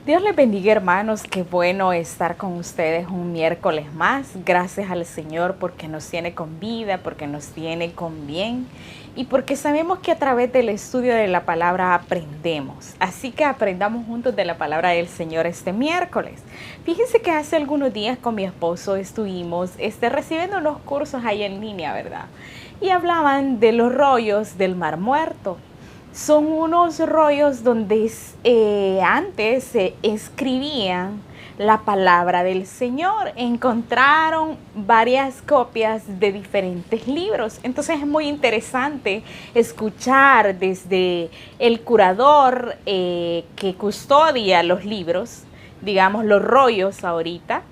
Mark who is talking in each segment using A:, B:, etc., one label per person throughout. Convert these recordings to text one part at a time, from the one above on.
A: Dios les bendiga, hermanos. Qué bueno estar con ustedes un miércoles más. Gracias al Señor porque nos tiene con vida, porque nos tiene con bien y porque sabemos que a través del estudio de la palabra aprendemos. Así que aprendamos juntos de la palabra del Señor este miércoles. Fíjense que hace algunos días con mi esposo estuvimos recibiendo unos cursos ahí en línea, ¿verdad? Y hablaban de los rollos del Mar Muerto. Son unos rollos donde antes se escribían la palabra del Señor. Encontraron varias copias de diferentes libros. Entonces es muy interesante escuchar desde el curador que custodia los libros, digamos los rollos ahorita,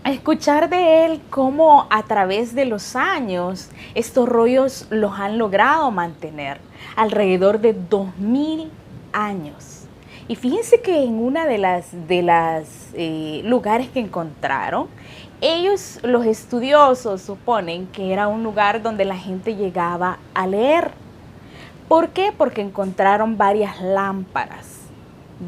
A: escuchar de él cómo a través de los años estos rollos los han logrado mantener alrededor de 2000 años. Y fíjense que en una de las lugares que encontraron, ellos, los estudiosos, suponen que era un lugar donde la gente llegaba a leer. ¿Por qué? Porque encontraron varias lámparas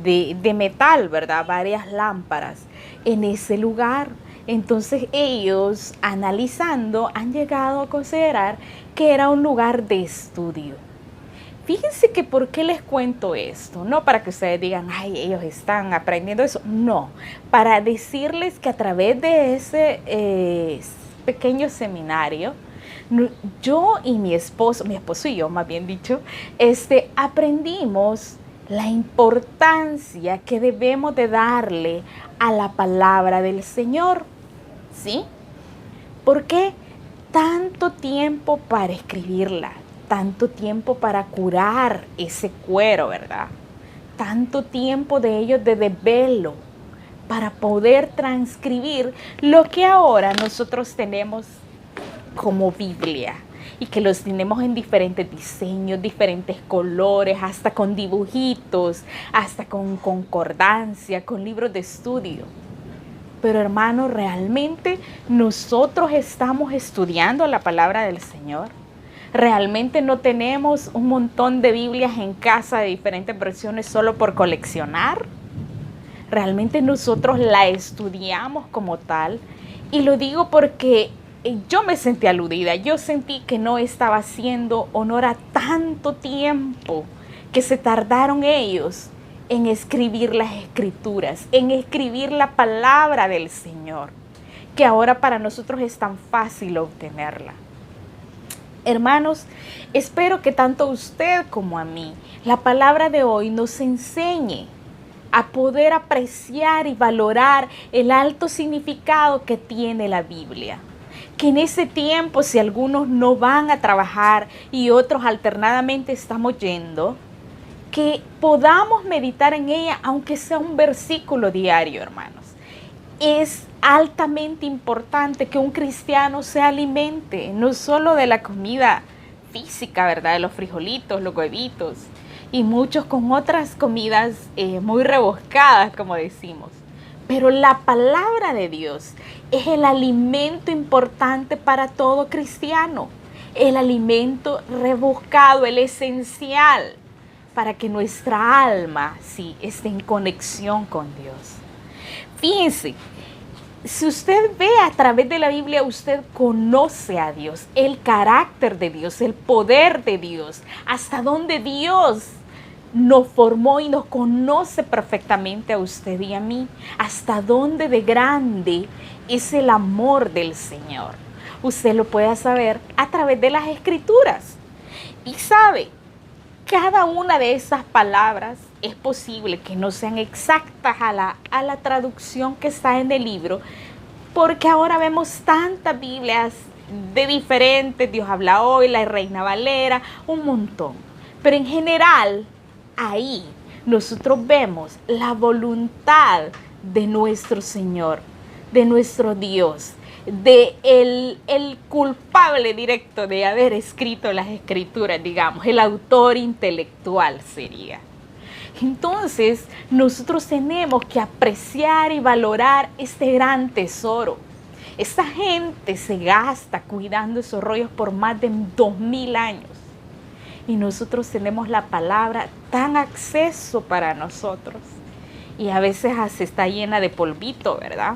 A: de metal, ¿verdad? Varias lámparas en ese lugar. Entonces ellos, analizando, han llegado a considerar que era un lugar de estudio. Fíjense que por qué les cuento esto, no para que ustedes digan, ay, ellos están aprendiendo eso, no, para decirles que a través de ese pequeño seminario, yo y mi esposo y yo más bien dicho, aprendimos la importancia que debemos de darle a la palabra del Señor, ¿sí? ¿Por qué tanto tiempo para escribirla? Tanto tiempo para curar ese cuero, ¿verdad? Tanto tiempo de ellos de desvelo para poder transcribir lo que ahora nosotros tenemos como Biblia y que los tenemos en diferentes diseños, diferentes colores, hasta con dibujitos, hasta con concordancia, con libros de estudio. Pero hermano, ¿realmente nosotros estamos estudiando la palabra del Señor? ¿Realmente no tenemos un montón de Biblias en casa de diferentes versiones solo por coleccionar? ¿Realmente nosotros la estudiamos como tal? Y lo digo porque yo me sentí aludida, yo sentí que no estaba haciendo honor a tanto tiempo que se tardaron ellos en escribir las escrituras, en escribir la palabra del Señor, que ahora para nosotros es tan fácil obtenerla. Hermanos, espero que tanto usted como a mí, la palabra de hoy nos enseñe a poder apreciar y valorar el alto significado que tiene la Biblia. Que en ese tiempo, si algunos no van a trabajar y otros alternadamente estamos yendo, que podamos meditar en ella, aunque sea un versículo diario, hermanos. Es altamente importante que un cristiano se alimente, no solo de la comida física, ¿verdad? De los frijolitos, los huevitos, y muchos con otras comidas muy rebuscadas, como decimos. Pero la palabra de Dios es el alimento importante para todo cristiano, el alimento rebuscado, el esencial, para que nuestra alma sí esté en conexión con Dios. Fíjense, si usted ve a través de la Biblia, usted conoce a Dios, el carácter de Dios, el poder de Dios, hasta dónde Dios nos formó y nos conoce perfectamente a usted y a mí, hasta dónde de grande es el amor del Señor. Usted lo puede saber a través de las Escrituras. Y sabe, cada una de esas palabras es posible que no sean exactas a la traducción que está en el libro, porque ahora vemos tantas Biblias de diferentes, Dios habla hoy, la Reina Valera, un montón. Pero en general, ahí nosotros vemos la voluntad de nuestro Señor, de nuestro Dios, de el culpable directo de haber escrito las escrituras, digamos, el autor intelectual sería. Entonces, nosotros tenemos que apreciar y valorar este gran tesoro. Esta gente se gasta cuidando esos rollos por más de 2000 años. Y nosotros tenemos la palabra tan acceso para nosotros. y a veces hasta está llena de polvito, ¿verdad?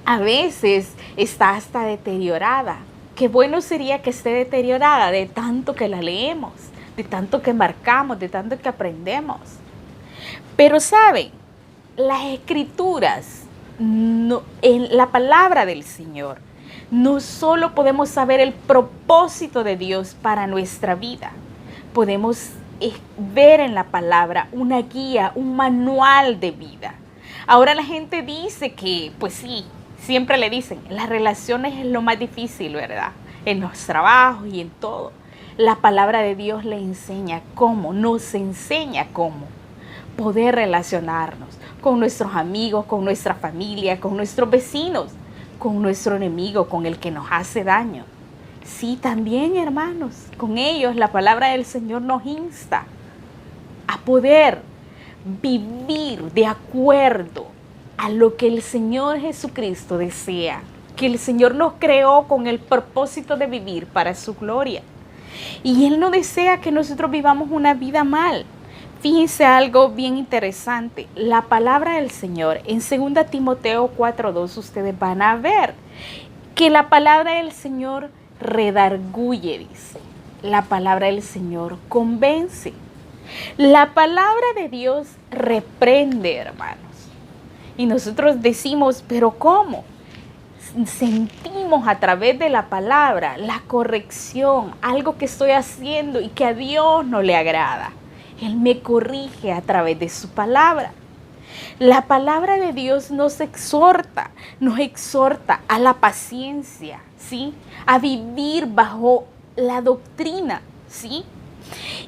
A: A veces está hasta deteriorada. Qué bueno sería que esté deteriorada de tanto que la leemos, de tanto que marcamos, de tanto que aprendemos. Pero saben, las escrituras, en la palabra del Señor, no solo podemos saber el propósito de Dios para nuestra vida, podemos ver en la palabra una guía, un manual de vida. Ahora la gente dice que, pues sí, siempre le dicen, las relaciones es lo más difícil, ¿verdad? En los trabajos y en todo. La palabra de Dios le enseña cómo, nos enseña cómo poder relacionarnos con nuestros amigos, con nuestra familia, con nuestros vecinos, con nuestro enemigo, con el que nos hace daño. Sí, también, hermanos, con ellos la palabra del Señor nos insta a poder vivir de acuerdo a lo que el Señor Jesucristo desea, que el Señor nos creó con el propósito de vivir para su gloria. Y Él no desea que nosotros vivamos una vida mal. Fíjense algo bien interesante. La palabra del Señor en 2 Timoteo 4:2 ustedes van a ver que la palabra del Señor redarguye, dice. La palabra del Señor convence. La palabra de Dios reprende, hermanos. Y nosotros decimos, ¿pero cómo? Sentimos a través de la palabra la corrección, algo que estoy haciendo y que a Dios no le agrada. Él me corrige a través de su palabra. La palabra de Dios nos exhorta a la paciencia, ¿sí? A vivir bajo la doctrina, ¿sí?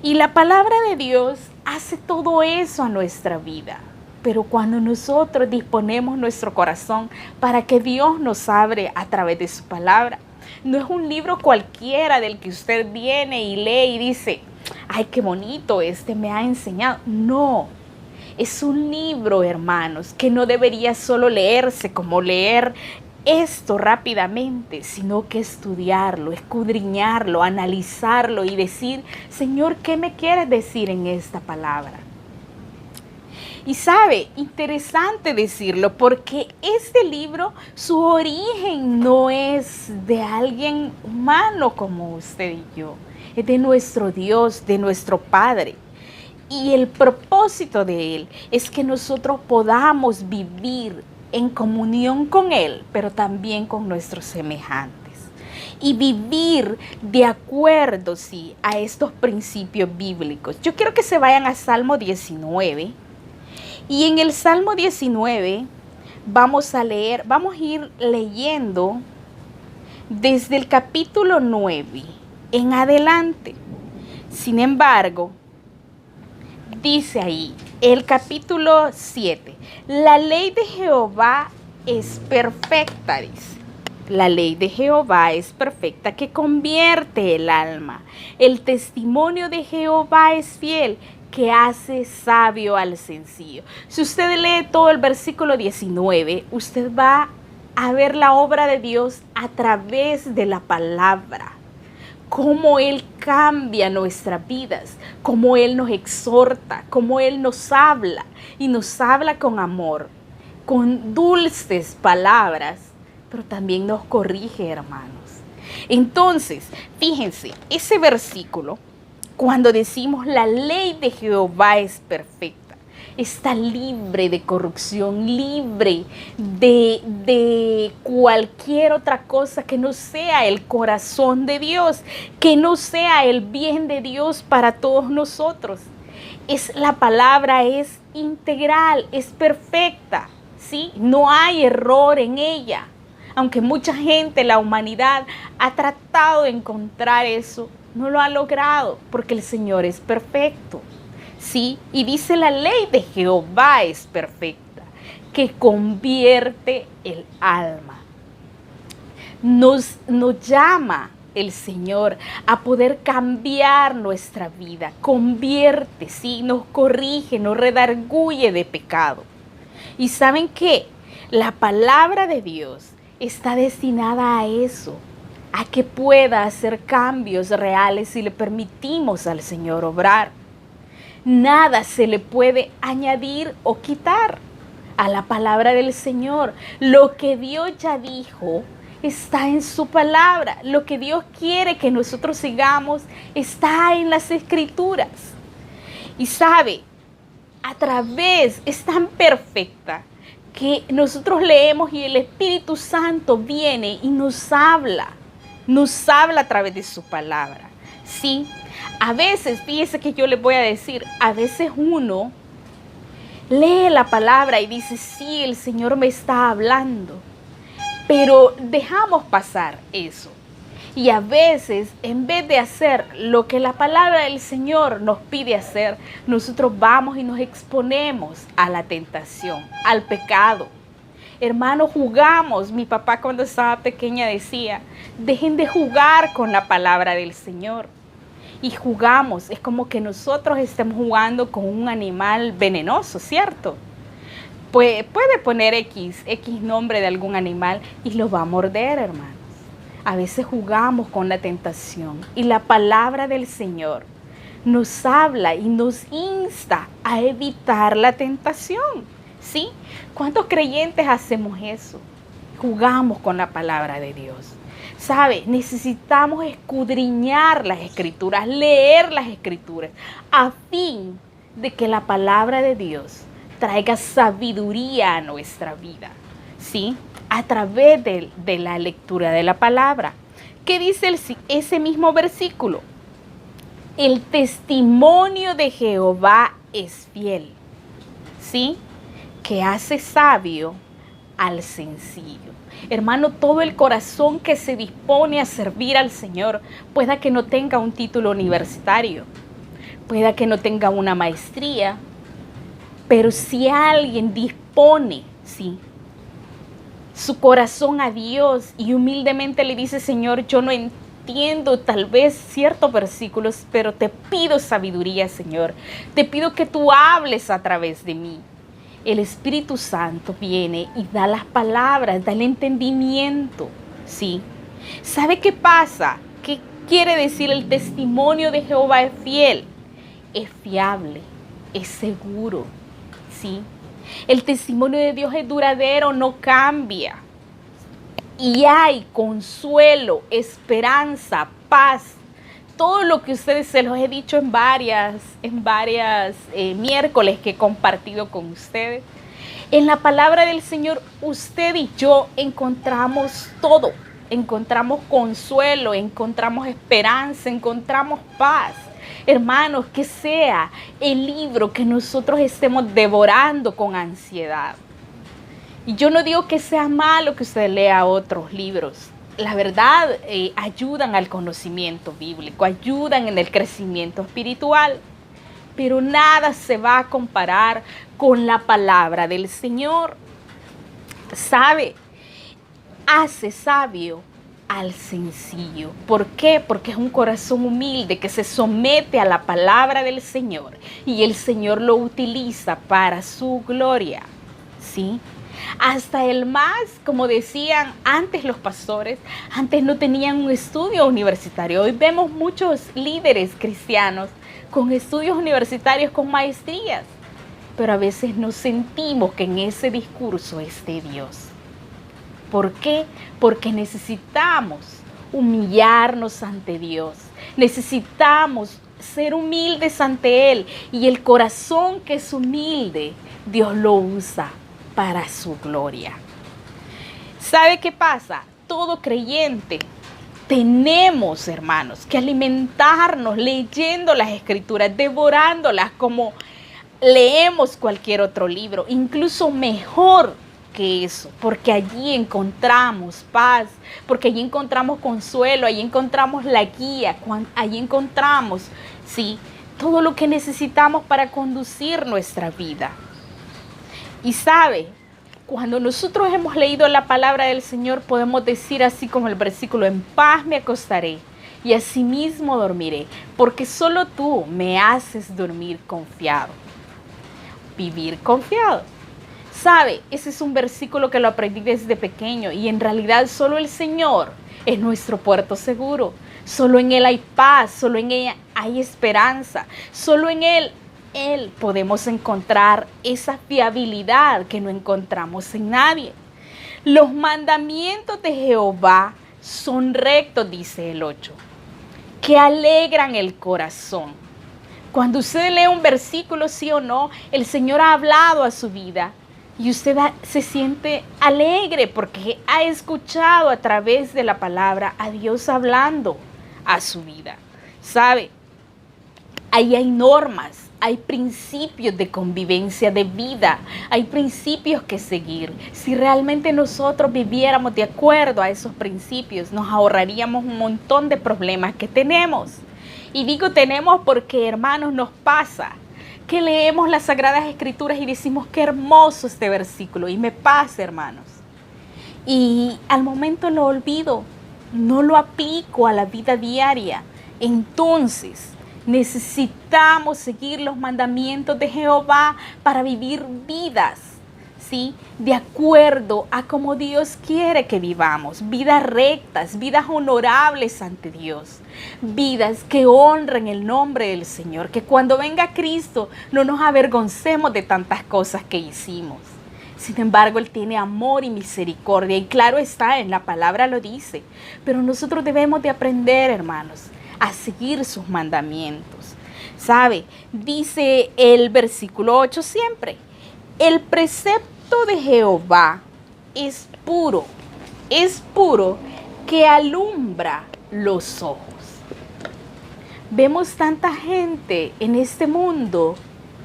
A: Y la palabra de Dios hace todo eso a nuestra vida. Pero cuando nosotros disponemos nuestro corazón para que Dios nos hable a través de su palabra, no es un libro cualquiera del que usted viene y lee y dice, ay, qué bonito, me ha enseñado. No, es un libro, hermanos, que no debería solo leerse como leer esto rápidamente, sino que estudiarlo, escudriñarlo, analizarlo y decir, Señor, ¿qué me quieres decir en esta palabra? Y sabe, interesante decirlo, porque este libro, su origen no es de alguien humano como usted y yo. Es de nuestro Dios, de nuestro Padre. Y el propósito de Él es que nosotros podamos vivir en comunión con Él, pero también con nuestros semejantes. Y vivir de acuerdo, sí, a estos principios bíblicos. Yo quiero que se vayan a Salmo 19. Y en el Salmo 19 vamos a ir leyendo desde el capítulo 9 en adelante. Sin embargo, dice ahí, el capítulo 7, la ley de Jehová es perfecta, dice. La ley de Jehová es perfecta, que convierte el alma. El testimonio de Jehová es fiel, que hace sabio al sencillo. Si usted lee todo el versículo 19, usted va a ver la obra de Dios a través de la palabra. Cómo Él cambia nuestras vidas, cómo Él nos exhorta, cómo Él nos habla y nos habla con amor, con dulces palabras, pero también nos corrige, hermanos. Entonces, fíjense, ese versículo, cuando decimos la ley de Jehová es perfecta, está libre de corrupción, libre de cualquier otra cosa que no sea el corazón de Dios, que no sea el bien de Dios para todos nosotros. La palabra es integral, es perfecta, ¿sí? No hay error en ella. Aunque mucha gente, la humanidad, ha tratado de encontrar eso, no lo ha logrado, porque el Señor es perfecto. Sí, y dice la ley de Jehová es perfecta, que convierte el alma. Nos llama el Señor a poder cambiar nuestra vida, convierte, sí, nos corrige, nos redarguye de pecado. ¿Y saben qué? La palabra de Dios está destinada a eso, a que pueda hacer cambios reales si le permitimos al Señor obrar. Nada se le puede añadir o quitar a la palabra del Señor. Lo que Dios ya dijo está en su palabra. Lo que Dios quiere que nosotros sigamos está en las Escrituras. Y sabe, es tan perfecta que nosotros leemos y el Espíritu Santo viene y nos habla a través de su palabra. Sí, a veces, fíjese que yo les voy a decir, a veces uno lee la palabra y dice, sí, el Señor me está hablando, pero dejamos pasar eso. Y a veces, en vez de hacer lo que la palabra del Señor nos pide hacer, nosotros vamos y nos exponemos a la tentación, al pecado. Hermanos, jugamos. Mi papá cuando estaba pequeña decía, dejen de jugar con la palabra del Señor. Y jugamos, es como que nosotros estemos jugando con un animal venenoso, ¿cierto? Puede poner X nombre de algún animal y lo va a morder, hermanos. A veces jugamos con la tentación y la palabra del Señor nos habla y nos insta a evitar la tentación, ¿sí? ¿Cuántos creyentes hacemos eso? Jugamos con la palabra de Dios. ¿Sabe? Necesitamos escudriñar las Escrituras, leer las Escrituras, a fin de que la palabra de Dios traiga sabiduría a nuestra vida, ¿sí? A través de la lectura de la palabra. ¿Qué dice ese mismo versículo? El testimonio de Jehová es fiel, ¿sí? Que hace sabio al sencillo. Hermano, todo el corazón que se dispone a servir al Señor, pueda que no tenga un título universitario, pueda que no tenga una maestría, pero si alguien dispone, sí, su corazón a Dios y humildemente le dice, Señor, yo no entiendo tal vez ciertos versículos, pero te pido sabiduría, Señor. Te pido que tú hables a través de mí. El Espíritu Santo viene y da las palabras, da el entendimiento, ¿sí? ¿Sabe qué pasa? ¿Qué quiere decir el testimonio de Jehová es fiel? Es fiable, es seguro, ¿sí? El testimonio de Dios es duradero, no cambia. Y hay consuelo, esperanza, paz. Todo lo que ustedes se los he dicho en varias miércoles que he compartido con ustedes. En la palabra del Señor, usted y yo encontramos todo. Encontramos consuelo, encontramos esperanza, encontramos paz. Hermanos, que sea el libro que nosotros estemos devorando con ansiedad. Y yo no digo que sea malo que usted lea otros libros. La verdad, ayudan al conocimiento bíblico, ayudan en el crecimiento espiritual. Pero nada se va a comparar con la palabra del Señor. ¿Sabe? Hace sabio al sencillo. ¿Por qué? Porque es un corazón humilde que se somete a la palabra del Señor y el Señor lo utiliza para su gloria, ¿sí? Hasta el más, como decían antes los pastores, antes no tenían un estudio universitario. Hoy vemos muchos líderes cristianos con estudios universitarios, con maestrías, pero a veces no sentimos que en ese discurso esté Dios. ¿Por qué? Porque necesitamos humillarnos ante Dios. Necesitamos ser humildes ante Él. Y el corazón que es humilde, Dios lo usa para su gloria. ¿Sabe qué pasa? Todo creyente tenemos, hermanos, que alimentarnos leyendo las Escrituras, devorándolas como leemos cualquier otro libro, incluso mejor que eso, porque allí encontramos paz, porque allí encontramos consuelo, allí encontramos la guía, allí encontramos, sí, todo lo que necesitamos para conducir nuestra vida. Y sabe, cuando nosotros hemos leído la palabra del Señor, podemos decir así como el versículo, en paz me acostaré y asimismo dormiré, porque solo tú me haces dormir confiado. Vivir confiado. ¿Sabe? Ese es un versículo que lo aprendí desde pequeño y en realidad solo el Señor es nuestro puerto seguro. Solo en Él hay paz, solo en Él hay esperanza, solo en Él Él podemos encontrar esa fiabilidad que no encontramos en nadie. Los mandamientos de Jehová son rectos, dice el 8, que alegran el corazón. Cuando usted lee un versículo, sí o no, el Señor ha hablado a su vida y usted se siente alegre porque ha escuchado a través de la palabra a Dios hablando a su vida. ¿Sabe? Ahí hay normas, hay principios de convivencia, de vida, hay principios que seguir. Si realmente nosotros viviéramos de acuerdo a esos principios, nos ahorraríamos un montón de problemas que tenemos. Y digo tenemos porque, hermanos, nos pasa que leemos las Sagradas Escrituras y decimos qué hermoso este versículo. Y me pasa, hermanos. Y al momento lo olvido, no lo aplico a la vida diaria. Entonces, necesitamos seguir los mandamientos de Jehová para vivir vidas, ¿sí? De acuerdo a como Dios quiere que vivamos, vidas rectas, vidas honorables ante Dios, vidas que honren el nombre del Señor, que cuando venga Cristo no nos avergoncemos de tantas cosas que hicimos. Sin embargo, Él tiene amor y misericordia y claro está, en la palabra lo dice, pero nosotros debemos de aprender, hermanos, a seguir sus mandamientos. ¿Sabe? Dice el versículo 8 siempre, el precepto de Jehová es puro que alumbra los ojos. Vemos tanta gente en este mundo,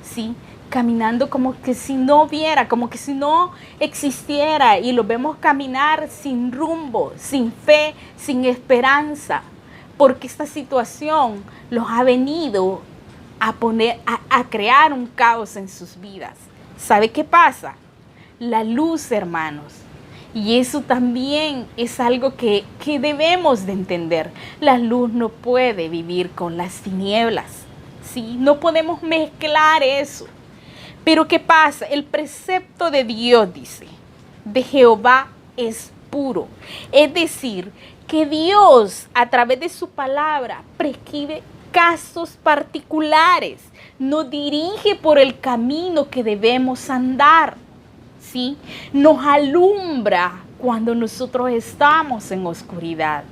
A: ¿sí? Caminando como que si no viera, como que si no existiera y lo vemos caminar sin rumbo, sin fe, sin esperanza. Porque esta situación los ha venido a crear un caos en sus vidas. ¿Sabe qué pasa? La luz, hermanos. Y eso también es algo que debemos de entender. La luz no puede vivir con las tinieblas, ¿sí? No podemos mezclar eso. Pero ¿qué pasa? El precepto de Dios, dice, de Jehová es puro. Es decir, que Dios a través de su palabra prescribe casos particulares, nos dirige por el camino que debemos andar, ¿sí? Nos alumbra cuando nosotros estamos en oscuridad.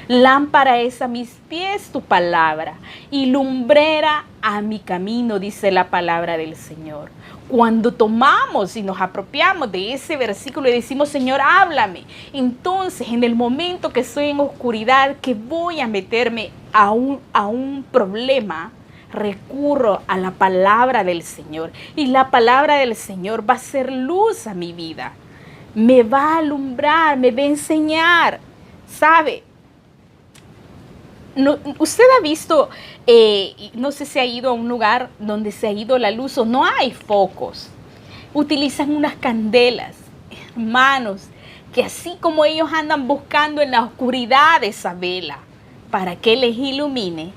A: Lámpara es a mis pies tu palabra y lumbrera a mi camino, dice la palabra del Señor. Cuando tomamos y nos apropiamos de ese versículo y decimos, Señor, háblame, entonces en el momento que estoy en oscuridad, que voy a meterme a un problema, recurro a la palabra del Señor. Y la palabra del Señor va a ser luz a mi vida. Me va a alumbrar, me va a enseñar. ¿Sabe? No, usted ha visto, no sé si ha ido a un lugar donde se ha ido la luz o no hay focos. Utilizan unas candelas, hermanos, que así como ellos andan buscando en la oscuridad esa vela para que les ilumine,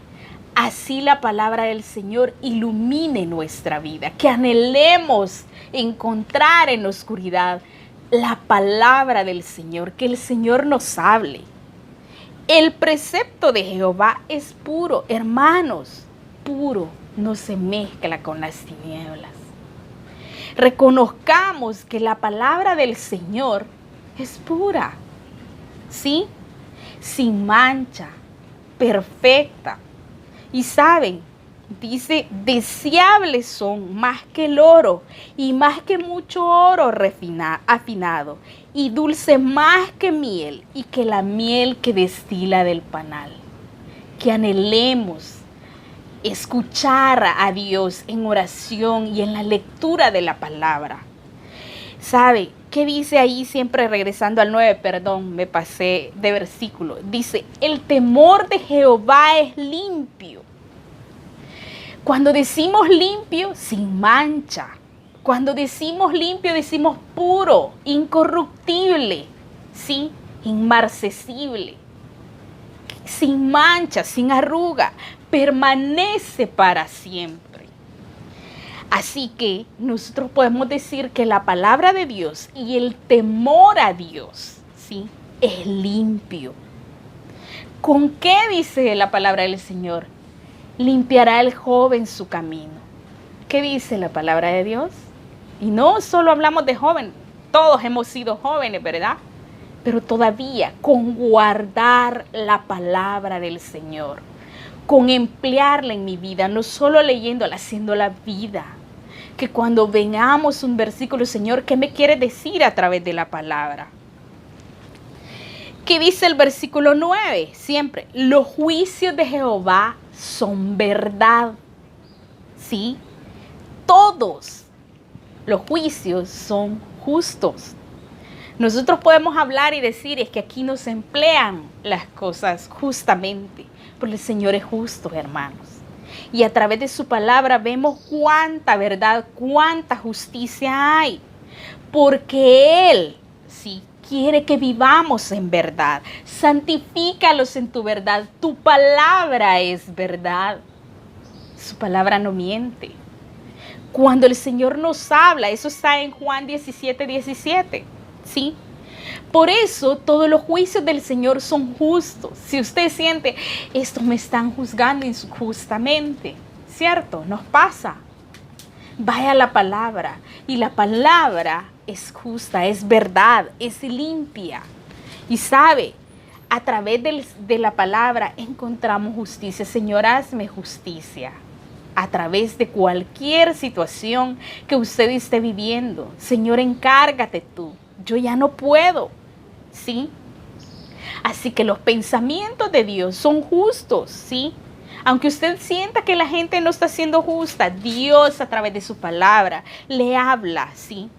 A: así la palabra del Señor ilumine nuestra vida. Que anhelemos encontrar en la oscuridad la palabra del Señor, que el Señor nos hable. El precepto de Jehová es puro, hermanos, puro, no se mezcla con las tinieblas. Reconozcamos que la palabra del Señor es pura, ¿sí? Sin mancha, perfecta. Y saben, dice, deseables son más que el oro y más que mucho oro afinado y dulce más que miel y que la miel que destila del panal. Que anhelemos escuchar a Dios en oración y en la lectura de la palabra. ¿Sabe qué dice ahí? Siempre regresando al 9, perdón, me pasé de versículo. Dice, el temor de Jehová es limpio. Cuando decimos limpio, sin mancha. Cuando decimos limpio, decimos puro, incorruptible, ¿sí? Inmarcesible, sin mancha, sin arruga, permanece para siempre. Así que nosotros podemos decir que la palabra de Dios y el temor a Dios, ¿sí? Es limpio. ¿Con qué dice la palabra del Señor? Limpiará el joven su camino. ¿Qué dice la palabra de Dios? Y no solo hablamos de jóvenes, todos hemos sido jóvenes, ¿verdad? Pero todavía con guardar la palabra del Señor, con emplearla en mi vida, no solo leyéndola, haciéndola vida. Que cuando veamos un versículo, Señor, ¿qué me quiere decir a través de la palabra? ¿Qué dice el versículo 9? Siempre, los juicios de Jehová son verdad. ¿Sí? Todos los juicios son justos. Nosotros podemos hablar y decir, es que aquí no se emplean las cosas justamente, porque el Señor es justo, hermanos. Y a través de su palabra vemos cuánta verdad, cuánta justicia hay. Porque Él, sí, quiere que vivamos en verdad. Santifícalos en tu verdad. Tu palabra es verdad. Su palabra no miente. Cuando el Señor nos habla, eso está en Juan 17:17, ¿sí? Por eso todos los juicios del Señor son justos. Si usted siente, esto me están juzgando injustamente, ¿cierto? Nos pasa. Vaya a la palabra, y la palabra es justa, es verdad, es limpia. Y sabe, a través de la palabra encontramos justicia. Señor, hazme justicia. A través de cualquier situación que usted esté viviendo. Señor, encárgate tú. Yo ya no puedo, ¿sí? Así que los pensamientos de Dios son justos, ¿sí? Aunque usted sienta que la gente no está siendo justa, Dios a través de su palabra le habla, ¿sí?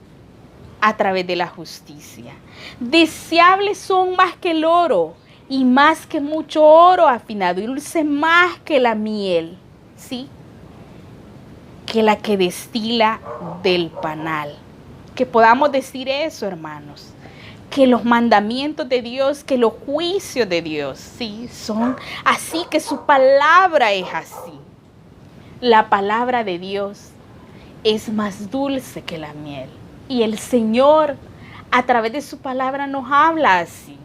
A: A través de la justicia. Deseables son más que el oro y más que mucho oro afinado y dulce más que la miel, ¿sí? Que la que destila del panal. Que podamos decir eso, hermanos. Que los mandamientos de Dios, que los juicios de Dios, sí, son así, que su palabra es así. La palabra de Dios es más dulce que la miel. Y el Señor, a través de su palabra, nos habla así.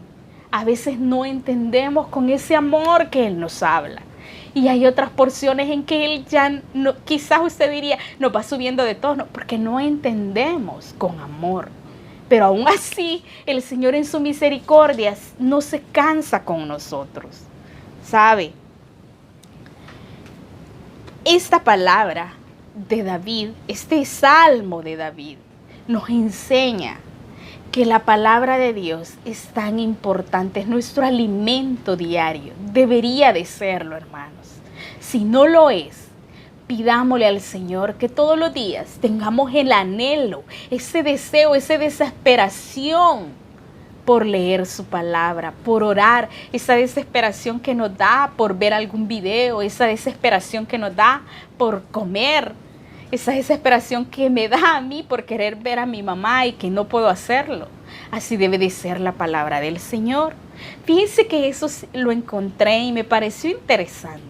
A: A veces no entendemos con ese amor que Él nos habla. Y hay otras porciones en que Él ya, no, quizás usted diría, nos va subiendo de tono, porque no entendemos con amor. Pero aún así, el Señor en su misericordia no se cansa con nosotros. ¿Sabe? Esta palabra de David, este salmo de David, nos enseña que la palabra de Dios es tan importante, es nuestro alimento diario. Debería de serlo, hermanos. Si no lo es, pidámosle al Señor que todos los días tengamos el anhelo, ese deseo, esa desesperación por leer su palabra, por orar, esa desesperación que nos da por ver algún video, esa desesperación que nos da por comer, esa desesperación que me da a mí por querer ver a mi mamá y que no puedo hacerlo. Así debe de ser la palabra del Señor. Fíjense que eso lo encontré y me pareció interesante.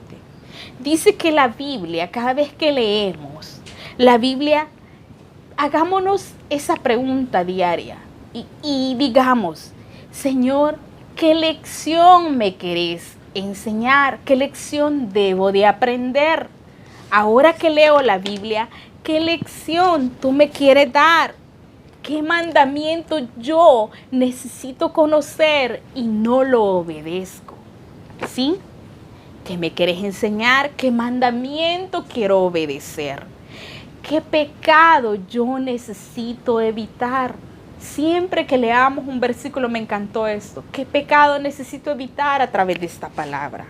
A: Dice que la Biblia, cada vez que leemos la Biblia, hagámonos esa pregunta diaria y digamos, Señor, ¿qué lección me querés enseñar? ¿Qué lección debo de aprender? Ahora que leo la Biblia, ¿qué lección tú me quieres dar? ¿Qué mandamiento yo necesito conocer y no lo obedezco? ¿Sí? ¿Qué me quieres enseñar? ¿Qué mandamiento quiero obedecer? ¿Qué pecado yo necesito evitar? Siempre que leamos un versículo me encantó esto. ¿Qué pecado necesito evitar a través de esta palabra?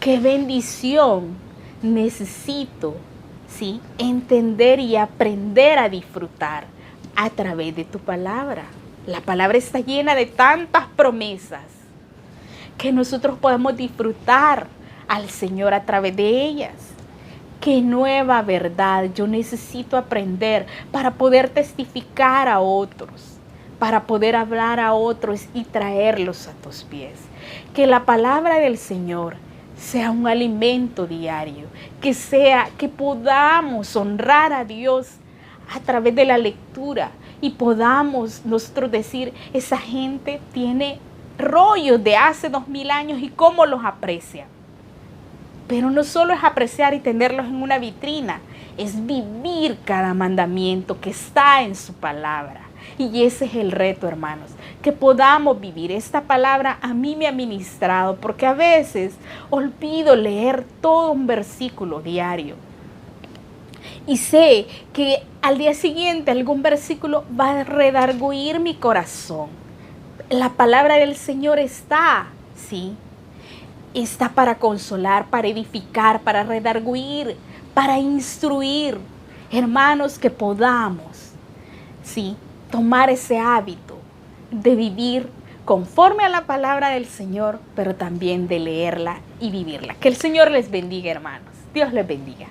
A: ¿Qué bendición necesito, ¿sí?, entender y aprender a disfrutar a través de tu palabra? La palabra está llena de tantas promesas que nosotros podemos disfrutar al Señor a través de ellas. Qué nueva verdad yo necesito aprender para poder testificar a otros, para poder hablar a otros y traerlos a tus pies. Que la palabra del Señor sea un alimento diario, que podamos honrar a Dios a través de la lectura y podamos nosotros decir, esa gente tiene rollos de hace 2000 años y cómo los aprecia. Pero no solo es apreciar y tenerlos en una vitrina, es vivir cada mandamiento que está en su palabra. Y ese es el reto, hermanos, que podamos vivir. Esta palabra a mí me ha ministrado porque a veces olvido leer todo un versículo diario. Y sé que al día siguiente algún versículo va a redarguir mi corazón. La palabra del Señor está, ¿sí? Está para consolar, para edificar, para redarguir, para instruir. Hermanos, que podamos, ¿sí?, tomar ese hábito de vivir conforme a la palabra del Señor, pero también de leerla y vivirla. Que el Señor les bendiga, hermanos. Dios les bendiga.